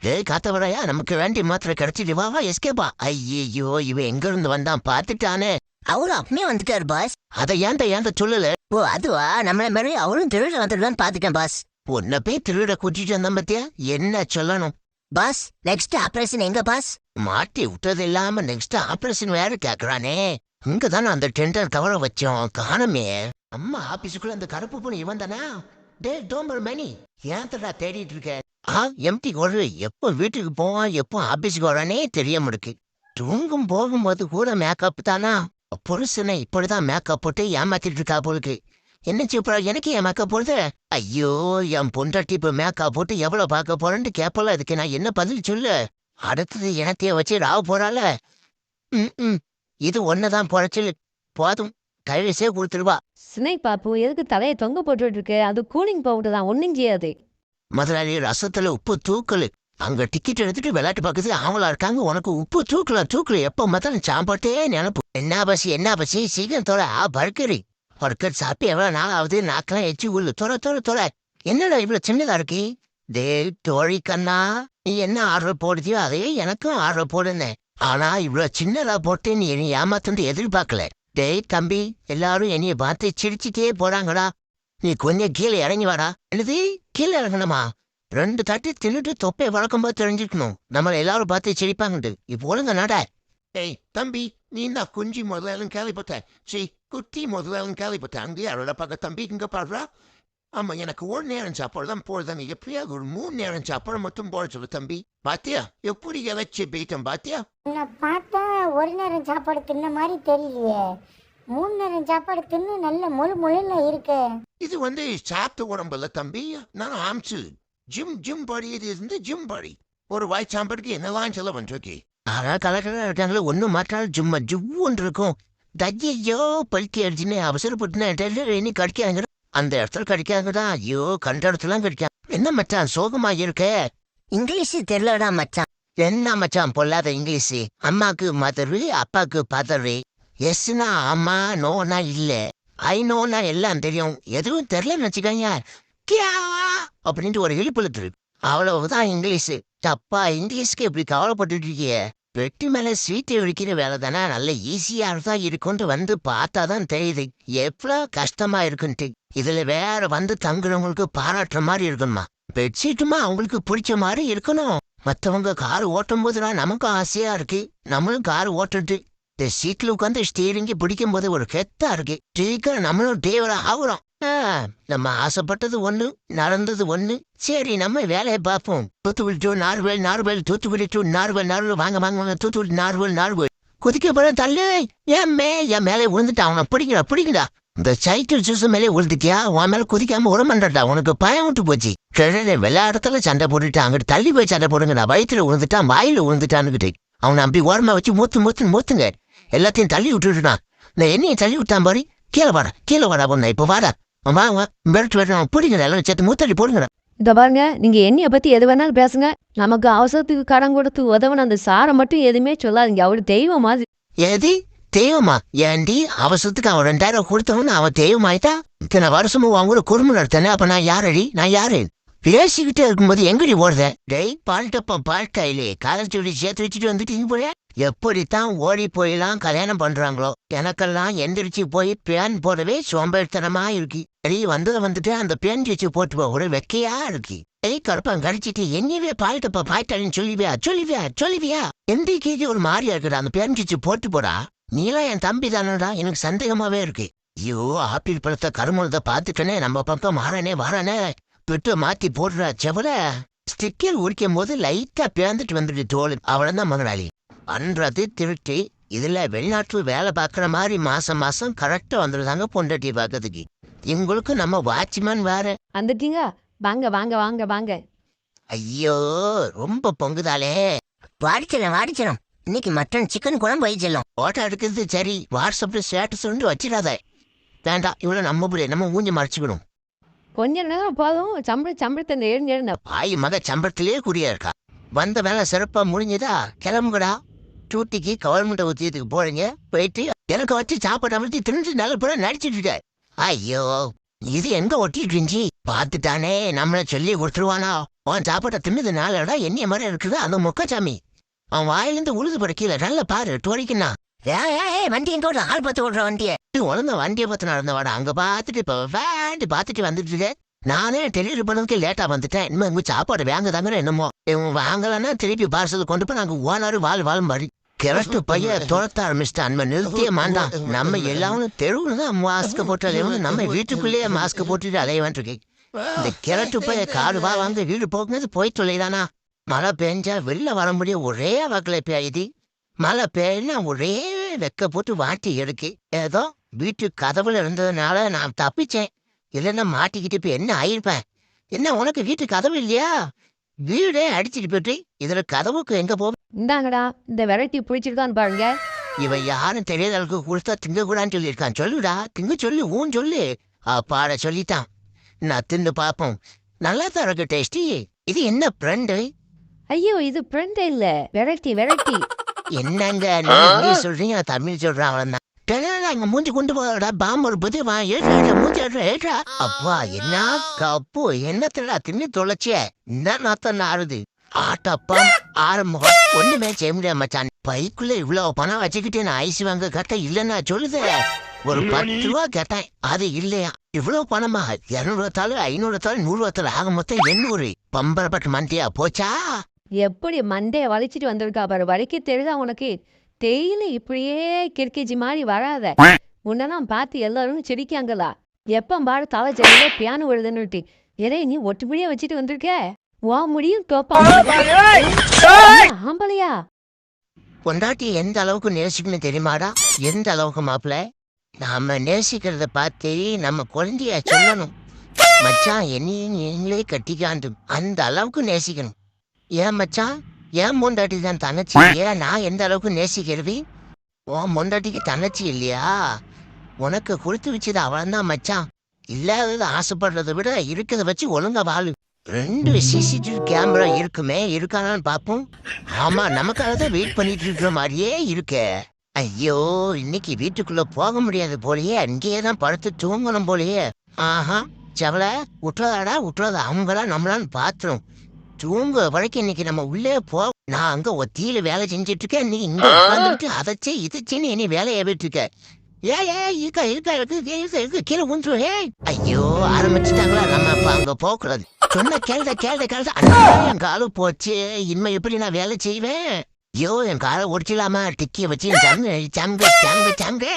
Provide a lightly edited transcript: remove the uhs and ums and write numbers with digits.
டேய் காத்தவராயா, நமக்கு வேண்டிய மாத்திரை கிடைச்சிட்டு வா எஸ்கேப்பா. ஐயோ, இவன் எங்க இருந்து வந்தான் பாத்துட்டானே. அவரும் அப்பமே வந்துட்டாரு பாஸ். அதை ஏன்டா சொல்லல? ஓ அதுவா, நம்மள மாதிரி அவரும் திருட வந்துடுவான்னு பாத்துட்டேன் பாஸ். உன்னை போய் திருட கூட்டிட்டு வந்தான் பத்தியா? என்ன சொல்லணும் பாஸ்? நெக்ஸ்ட் ஆபரேஷன் எங்க பாஸ்? மாட்டி விட்டது இல்லாம நெக்ஸ்ட் ஆபரேஷன் வேற கேக்குறானே. இங்கதானே அந்த டெண்டர் கவர வச்சோம், காணமே. அம்மா ஆபீஸுக்குள்ள அந்த கருப்பு பொண்ணு இவன் தானா? டே டோம்பர் மணி, ஏன் தேடிட்டு இருக்க? எம்டி ஒரு எப்போ வீட்டுக்கு போவான், எப்போ ஆபீஸுக்கு வரானே தெரிய முடிக்கு. தூங்கும் போகும்போது கூட மேக்கப் தானா? புருஷனை இப்படிதான் மேக்கப் போட்டு ஏமாத்திட்டு இருக்கா போலுக்கு. என்ன சூப்பரா எனக்கு என் மேக்கப் போடுது? ஐயோ, என் பொண்டாட்டி இப்ப மேக்கப் போட்டு எவ்வளவு பார்க்க போறேன்னு கேப்பல. அதுக்கு நான் என்ன பதில் சொல்லு? அடுத்தது எனத்தைய வச்சு ராவ போறால. இது ஒன்னதான் பொழைச்சல். போதும், கைவசே கொடுத்துருவா. ஸ்னேக் பாப்பு எதுக்கு தலையை தொங்க போட்டுட்டு இருக்கு? அது கூலிங் பவுடர் தான், ஒன்றும் செய்யாது. முதலாளி ரசத்துல உப்பு தூக்கலு. அங்க டிக்கெட் எடுத்துட்டு விளையாட்டு பக்கத்து ஆவலா இருக்காங்க. உனக்கு உப்பு தூக்கல எப்ப மத்தாலும் சாப்பாட்டே நினைப்பு. என்ன பசி சீக்கிரம் தோற. பர்கரி பர்கர் சாப்பிட்டு எவ்வளவு நாள் ஆகுது? நாக்கெல்லாம் எச்சி உள்ளு. தொலை என்னடா இவ்வளவு சின்னதா இருக்கு? டே தோழி கண்ணா, நீ என்ன ஆர்டர் போடுதியோ அதையே எனக்கும் ஆர்டர் போடுன. ஆனா இவ்வளவு சின்னதா போட்டு நீ என்னை ஏமாத்துட்டு எதிர்பார்க்கல. டேய் தம்பி, எல்லாரும் என்னைய பார்த்து சிரிச்சுட்டே போறாங்கடா. நீ கொஞ்சம் கீழே இறங்கி வாடா. என்னது கீழே இறங்கணுமா? 2 தட்டு தின்னுட்டு தொப்பை வளர்க்கும்போது தெரிஞ்சுக்கணும் நம்மள எல்லாரும் பார்த்து சிரிப்பாங்கட்டு. இப்போ ஒழுங்க நட. ஏய் தம்பி, நீ நான் குஞ்சு முதலும் கேள்விப்பட்ட. குட்டி முதலும் கேள்விப்பட்ட. அங்கே யாரோட பார்க்க தம்பி இங்க பாடுறா. ஆமா, எனக்கு 1 நேரம் சாப்பாடு தான் போடுதாங்க. எப்படியாவது ஒரு 3 நேரம் சாப்பாடு மட்டும் போட சொல்லு தம்பி. பாத்தியா எப்படி இழைச்சி போயிட்டேன் பாத்தியா? நான் பார்த்தா 1 நேரம் சாப்பாடு தின்ன மாதிரி தெரியலையே. 3 நேரம் சாப்பாடு தின்னு நல்ல முழுன்னு இருக்கு. இது சாப்பிட்ட உடம்புல தம்பி. நான் ஆம்சு ஜிம் பாடி. இது இருந்து ஜிம் பாடி. ஒரு வாய் சாப்பாடுக்கு என்னெல்லாம் செலவு பண்ணிருக்கே. ஆனா கலக்கலா இருக்காங்களே, ஒன்னும் மாற்றாலும் சும்மா ஜுவ்வுன்னு இருக்கும். தையோ பல்கி அடிச்சுன்னு அவசரப்பட்டுன்னு இனி கடிக்காங்க. அந்த இடத்துல கடிக்காங்கதான். ஐயோ, கண்ட இடத்துலாம் கடிக்காங்க. என்ன மச்சான் சோகமா இருக்க? இங்கிலீஷ் தெரியலடா மச்சான். என்ன மச்சான் பொல்லாத இங்கிலீஷ்? அம்மாக்கு மதரு, அப்பாக்கு பதரு. எஸ்னா அம்மா, நோனா இல்ல. ஐ நோனா எல்லாம் தெரியும். எதுவும் தெரியலன்னு வச்சுக்கோங்க அப்படின்ட்டு ஒரு இழுப்புழுத்து இருக்கு. அவ்வளவுதான் இங்கிலீஷ். தப்பா இங்கிலீஷ்க்கு எப்படி கவலைப்பட்டு இருக்கிய? பெட்டி மேல ஸ்வீட்டை விழிக்கிற வேலை தானே. நல்ல ஈஸியா தான் இருக்குன்ட்டு பார்த்தாதான் தெரியுது எவ்வளவு கஷ்டமா இருக்குன்ட்டு. இதுல வேற தங்குறவங்களுக்கு பாராட்டுற மாதிரி இருக்கணுமா? பெட்ஷீட்டுமா அவங்களுக்கு பிடிச்ச மாதிரி இருக்கணும். மத்தவங்க கார் ஓட்டும் போதுலாம் நமக்கும் ஆசையா இருக்கு, நம்மளும் கார் ஓட்டுட்டு இந்த சீட்ல உட்காந்து ஸ்டீரிங்க பிடிக்கும் போது ஒரு கெத்தா இருக்கு. சீக்கிரம் நம்மளும் டிரைவரா ஆகுறோம். நம்ம ஆசைப்பட்டது ஒண்ணு, நடந்தது ஒண்ணு. சரி, நம்ம வேலையை பார்ப்போம். தூத்துக்குடி டு நார்வேல் தூத்துக்குடி டு நார்வேல் வாங்க தூத்துக்குடி நார்வேல் குதிக்க போற தள்ளு. என் மேலே விழுந்துட்டா. அவனை பிடிக்கடா. இந்த சைக்கிள் ஜூஸ் மேலே விழுந்துட்டியா? உன் மேல குதிக்காம உரமண்டா. உனக்கு பயம் விட்டு போச்சு. விளையாடத்துல சண்டை போட்டுட்டு அங்கிட்டு தள்ளி போய் சண்டை போடுங்கடா. வயிற்றுல விழுந்துட்டான், வாயில விழுந்துட்டான்னு அவனை அப்படி ஓரமா வச்சு மூத்துங்க. எல்லாத்தையும் தள்ளி விட்டுட்டான். நான் என்னையும் தள்ளி விட்டான் பாரு. கீழே வாடா பொண்ணு. இப்ப வாடா வாங்க மிரட்டு பிடிங்க. எல்லாம் சேர்த்து மூத்தடி போடுங்கடா. இதை பாருங்க, நீங்க என்னைய பத்தி எது வேணாலும் பேசுங்க. நமக்கு அவசரத்துக்கு கடன் கொடுத்து உதவுன அந்த சாரை மட்டும் எதுவுமே சொல்லாதீங்க. அவரு தெய்வம் மாதிரி. ஏதி தெய்வமா? ஏண்டி அவசரத்துக்கு அவன் 2000 கொடுத்தவன்னு அவன் தெய்வம் ஆயிட்டா? இத்தனை வருஷமும் அவங்க கூட குடும்பம் நடத்தானே. அப்ப நான் யாரு? பேசிக்கிட்டே இருக்கும்போது எங்கடி ஓடுத? டெய் பால்டையிலே காலேஜ் சேர்த்து வச்சுட்டு வந்துட்டு போய. எப்படித்தான் ஓடி போயெல்லாம் கல்யாணம் பண்றாங்களோ. எனக்கெல்லாம் எந்திரிச்சு போய் பேன் போடவே சோம்பேறித்தனமா இருக்கு. சரி, வந்துட்டு அந்த பேன் வச்சு போட்டு போ, ஒரு வெக்கையா இருக்கு. கருப்பம் கடிச்சிட்டு என்னவே பால்டைன்னு சொல்லுவியா? எந்த கேஜி ஒரு மாதிரியா இருக்குடா. அந்த பேன் வச்சு போட்டு போடா. நீலாம் என் தம்பி தானடா. எனக்கு சந்தேகமாவே இருக்கு. ஐயோ, ஆப்பிள் பழத்தை கருமலத்தை பார்த்துட்டனே. நம்ம பக்கம் வாரானே பெட்டு மாத்தி போடுறா. செவல ஸ்டிக்கர் உரிக்கும் போது லைட்டா பேந்துட்டு வந்துட்டு தோல். அவளதான் முதலாளி பண்றது திருட்டி. இதுல வெளிநாட்டு வேலை பார்க்கற மாதிரி மாசம் கரெக்டா வந்துருந்தாங்க பொண்டாட்டி பார்க்கறதுக்கு. எங்களுக்கு நம்ம வாட்ச்மேன் வேற. வந்துட்டீங்க? வாங்க. ஐயோ, ரொம்ப பொங்குதாலே. வாடிச்சலம் இன்னைக்கு மட்டன் சிக்கன் குழம்பு வைச்சலாம். போட்டோ எடுக்கிறது சரி, வாட்ஸ்அப்ல ஸ்டேட்டஸ் வச்சிடாத. வேண்டாம், இவ்வளவு நம்ம ஊஞ்சி மறைச்சுக்கணும். கொஞ்ச நேரம் போதும். சம்பளத்தை எழுந்து ஆய் மக சம்பளத்திலே குறியா இருக்கா. வந்த வேலை சிறப்பா முடிஞ்சதா? கிளம்புடா. டூட்டிக்கு கவர்மெண்ட் உத்தியத்துக்கு போறீங்க. போயிட்டு எனக்கு வச்சு சாப்பாடு அமர்த்தி திணிச்சு நல்ல பூரா நடிச்சிட்டு இருக்க. ஐயோ, இது எங்க ஒட்டிட்டு இருந்துச்சு? பார்த்துட்டானே, நம்மள சொல்லி கொடுத்துருவானா? உன் சாப்பாட்டை தின்னதுனாலடா என்னைய மாதிரி இருக்குது அந்த முக்கச்சாமி. அவன் வாயிலிருந்து உழுது படுக்கல நல்ல பாரு டோரிக்குன்னா. ஏய் வண்டி எங்க ஓடுற? ஆள் பார்த்து ஓடுற வண்டியை. உழந்த வண்டியை பார்த்து நடந்த வாடா அங்க பார்த்துட்டு இப்ப வேண்டி பார்த்துட்டு வந்துட்டு இருக்கேன். நானே டெலிவரி பண்ணதுக்கு லேட்டா வந்துட்டேன். இனிமே இங்க சாப்பாடு வாங்க தாங்க என்னமோ இவங்க வாங்கலன்னா திருப்பி பார்சல் கொண்டு போய் நாங்க ஓனாரு வாழ் மாதிரி கிரட்டு பையன் துரத்த ஆரம்பிச்சிட்டான். நம்ம நிறுத்திய மாண்டான். நம்ம எல்லாரும் தெருவுல தான் மாஸ்க் போட்டு நம்ம வீட்டுக்குள்ளேயே மாஸ்க் போட்டுட்டு அலையவன் இருக்கேன். இந்த கிரட்டு பைய காடு வாங்க வீடு போக்குனது போய் சொல்லிதானா. மழை பெஞ்சா வெளில வர முடியும் ஒரே வகலை பெய்யுது. மழை பெய்யா ஒரே வெக்க போட்டு வாட்டி எடுக்கு. ஏதோ வீட்டு கதவுல இருந்ததுனால நான் தப்பிச்சேன். இல்லைன்னா மாட்டிக்கிட்டு இப்ப என்ன ஆயிருப்பேன். என்ன உனக்கு வீட்டு கதவு இல்லையா? வீடே அடிச்சிட்டு போயிட்டு இதுல கதவுக்கு எங்க போவ? இந்தாங்கடா இந்த வெரைட்டி பிடிச்சிருக்கான்னு பாருங்க. இவன் யாரும் தெரியாத அளவுக்கு கொடுத்தா திங்க கூடான்னு சொல்லியிருக்கான். சொல்லுடா திங்க சொல்லு ஊன் சொல்லு. பாட சொல்லிட்டான். நான் தின்னு பாப்போம். நல்லா தான் இருக்கு டேஸ்டி. இது என்ன ஃப்ரெண்டு? ஐயோ இது பிரிண்ட் இல்ல, வெரைட்டி. என்னங்க நீங்க சொல்றீங்க தமிழ் சொல்றான் அவன் தான். அங்க மூஞ்சி கொண்டு போடா பாம்பு ஒரு புது மூஞ்சி ஏற்றா. அப்பா என்ன கப்பு என்னத்தடா தின்னு தொலைச்சிய. இந்த நாத்தம் ஆறுது. ஆட்டப்பம் ஆரம்பம் ஒண்ணுமே செய்ய முடியாது மச்சான். பைக்குள்ள இவ்வளவு பணம் வச்சுக்கிட்டு நான் ஐஸ் வாங்க கட்ட இல்லன்னா சொல்லுத. ஒரு 10 ரூபா கேட்டேன் அது இல்லையா. இவ்வளவு பணமா 200 தாள் 500 தாள் 100 தாள் ஆக மொத்தம் 800. பம்பரப்பட்டு மண்டியா போச்சா. எப்படி மண்டைய வலிச்சிட்டு வந்திருக்கா பாரு. வலிக்க தெரியுதா உனக்கு? டெய்லி இப்படியே கிறுக்கிஜி மாதிரி வராத. உன்னெல்லாம் பார்த்து எல்லாரும் சிரிக்காங்களா? எப்ப பாரு தலை ஜெயில பியானு விழுதுன்னுட்டு எதை நீ ஒட்டுப்படியா வச்சுட்டு வந்திருக்க. வா முடியும் தோப்பா ஆம்பளையா? பொண்டாட்டி எந்த அளவுக்கு நேசிக்கணும் தெரியுமாடா? எந்த அளவுக்கு மாப்பிள்ள நாம நேசிக்கிறத பார்த்து நம்ம குழந்தைய சொல்லணும். மச்சான் என்னையும் நீங்களே கட்டிக்காண்டு அந்த அளவுக்கு நேசிக்கணும். ஏன் மச்சான் ஏன் பொண்டாட்டி தான் தங்கச்சி? ஏன் நான் எந்த அளவுக்கு நேசிக்கிறது? உன் பொண்டாட்டிக்கு தங்கச்சி இல்லையா? உனக்கு கொடுத்து வச்சது அவன் தான் மச்சான். இல்லாதது ஆசைப்படுறதை விட இருக்கிறத வச்சு ஒழுங்கா வாழு. 2 CCTV கேமரா இருக்குமே இருக்கானான்னு பாப்போம். ஆமா நமக்காக தான் வெயிட் பண்ணிட்டு இருக்கிற மாதிரியே இருக்க. ஐயோ இன்னைக்கு வீட்டுக்குள்ள போக முடியாது போலயே. அங்கேயே தான் படுத்து தூங்கணும் போலயே. ஆஹா செவல விட்டுறதா அவங்களா நம்மளான்னு பாத்துரும். தூங்க வரைக்கும் இன்னைக்கு நம்ம உள்ளே போ. நான் அங்க ஒத்தியில வேலை செஞ்சுட்டு இருக்கேன். நீ இங்க உட்காந்துட்டு அதச்சே இதச்சேன்னு இனி வேலையை விட்டு இருக்க. இருக்கு கீழே உந்துரு. ஐயோ ஆரம்பிச்சுட்டாங்களா. நம்ம அப்ப அங்க போகக்கூடாது. சொன்ன கேள்த என் காலு போச்சு. இனிமே எப்படி நான் வேலை செய்வேன்? ஐயோ என் காலை ஒடிச்சிடலாமா? டிக்கிய வச்சு சங்கு